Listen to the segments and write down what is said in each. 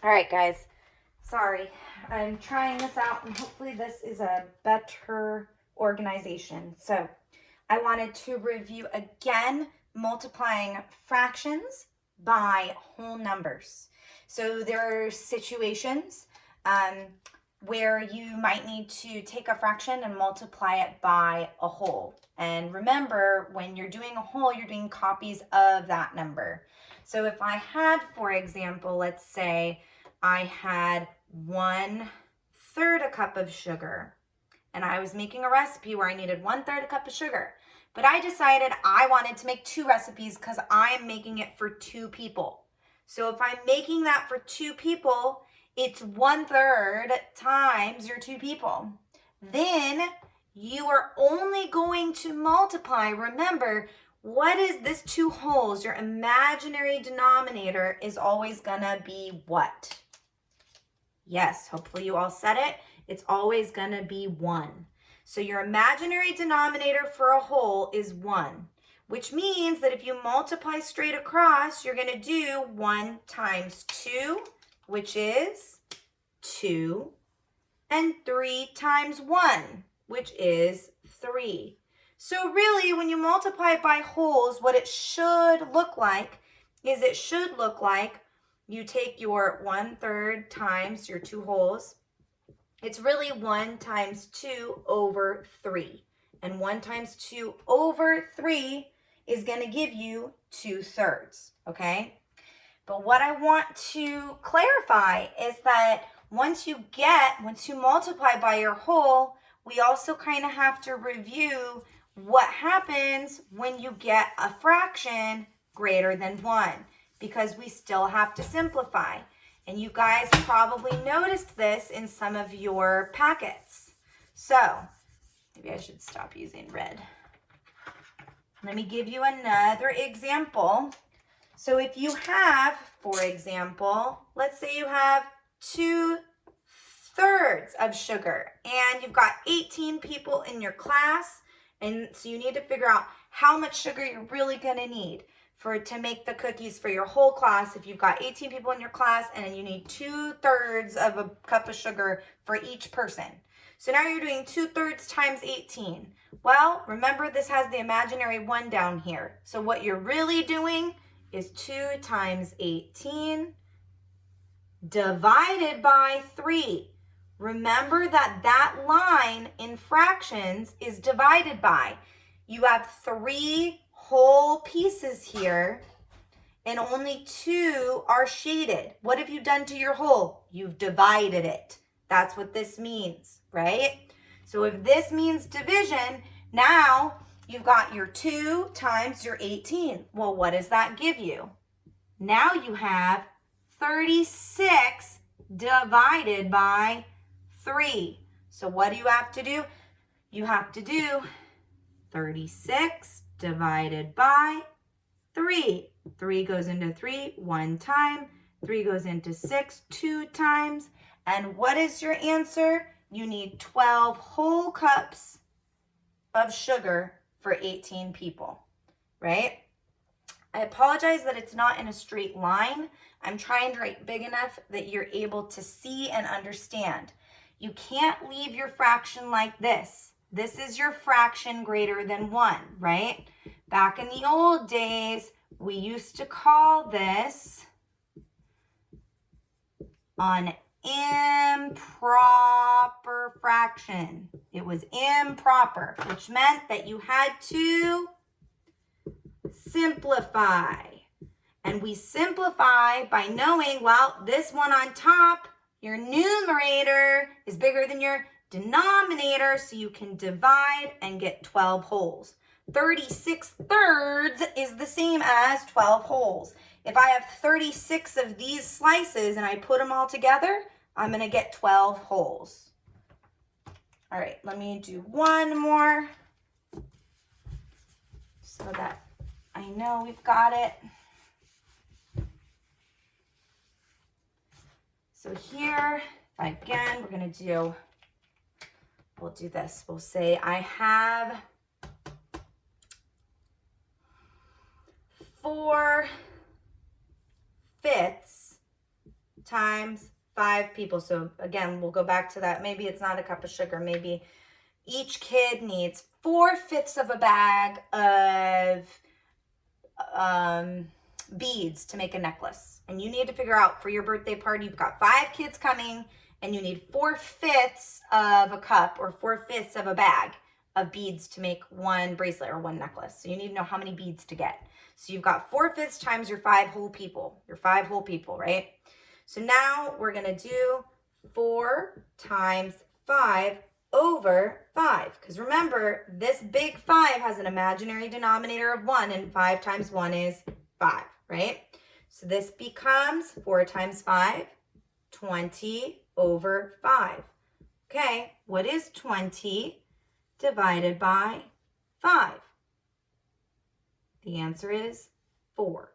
All right, guys. Sorry. I'm trying this out, and hopefully this is a better organization. So I wanted to review again multiplying fractions by whole numbers. So there are situations where you might need to take a fraction and multiply it by a whole. And remember, when you're doing a whole, you're doing copies of that number. So if I had, for example, let's say I had 1/3 a cup of sugar, and I was making a recipe where I needed 1/3 a cup of sugar. But I decided I wanted to make 2 recipes because I'm making it for 2 people. So if I'm making that for 2 people, it's 1/3 times your 2 people. Then you are only going to multiply. Remember, what is this 2 wholes? Your imaginary denominator is always going to be what? Yes, hopefully you all said it. It's always going to be 1. So your imaginary denominator for a whole is 1, which means that if you multiply straight across, you're going to do 1 times 2, which is 2, and 3 times 1, which is 3. So really, when you multiply by wholes, what it should look like is you take your 1/3 times your 2 wholes. It's really 1 times 2 over 3. And 1 times 2 over 3 is going to give you 2/3, okay? But what I want to clarify is that once you multiply by your whole, we also kind of have to review what happens when you get a fraction greater than 1, because we still have to simplify. And you guys probably noticed this in some of your packets. So maybe I should stop using red. Let me give you another example. So if you have, for example, let's say you have 2/3 of sugar and you've got 18 people in your class, and so you need to figure out how much sugar you're really going to need to make the cookies for your whole class. If you've got 18 people in your class and you need 2/3 of a cup of sugar for each person. So now you're doing 2/3 times 18. Well, remember this has the imaginary 1 down here. So what you're really doing is 2 times 18 divided by 3. Remember that line in fractions is divided by. You have 3 whole pieces here, and only 2 are shaded. What have you done to your whole? You've divided it. That's what this means, right? So if this means division, now you've got your 2 times your 18. Well, what does that give you? Now you have 36 divided by 3. So what do you have to do? You have to do 36 divided by 3. 3 goes into 3 1 time. 3 goes into 6 2 times. And what is your answer? You need 12 whole cups of sugar for 18 people, right? I apologize that it's not in a straight line. I'm trying to write big enough that you're able to see and understand. You can't leave your fraction like this. This is your fraction greater than 1, right? Back in the old days, we used to call this an improper fraction. It was improper, which meant that you had to simplify. And we simplify by knowing, well, this one on top, your numerator is bigger than your denominator, so you can divide and get 12 wholes. 36/3 is the same as 12 wholes. If I have 36 of these slices and I put them all together, I'm going to get 12 wholes. All right, let me do one more so that I know we've got it. So here, again, we'll do this. We'll say I have 4/5 times 5 people. So again, we'll go back to that. Maybe it's not a cup of sugar. Maybe each kid needs 4/5 of a bag of beads to make a necklace. And you need to figure out for your birthday party, you've got 5 kids coming and you need 4/5 of a cup or 4/5 of a bag of beads to make one bracelet or one necklace. So you need to know how many beads to get. So you've got 4/5 times your 5 whole people, right? So now we're gonna do 4 times 5 over 5. Because remember, this big 5 has an imaginary denominator of 1, and 5 times 1 is 5, right? So this becomes 4 times 5, 20 over 5. Okay, what is 20 divided by 5? The answer is 4.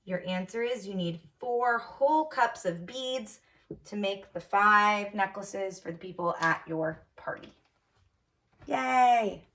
Your answer is you need 4 whole cups of beads to make the 5 necklaces for the people at your party. Yay!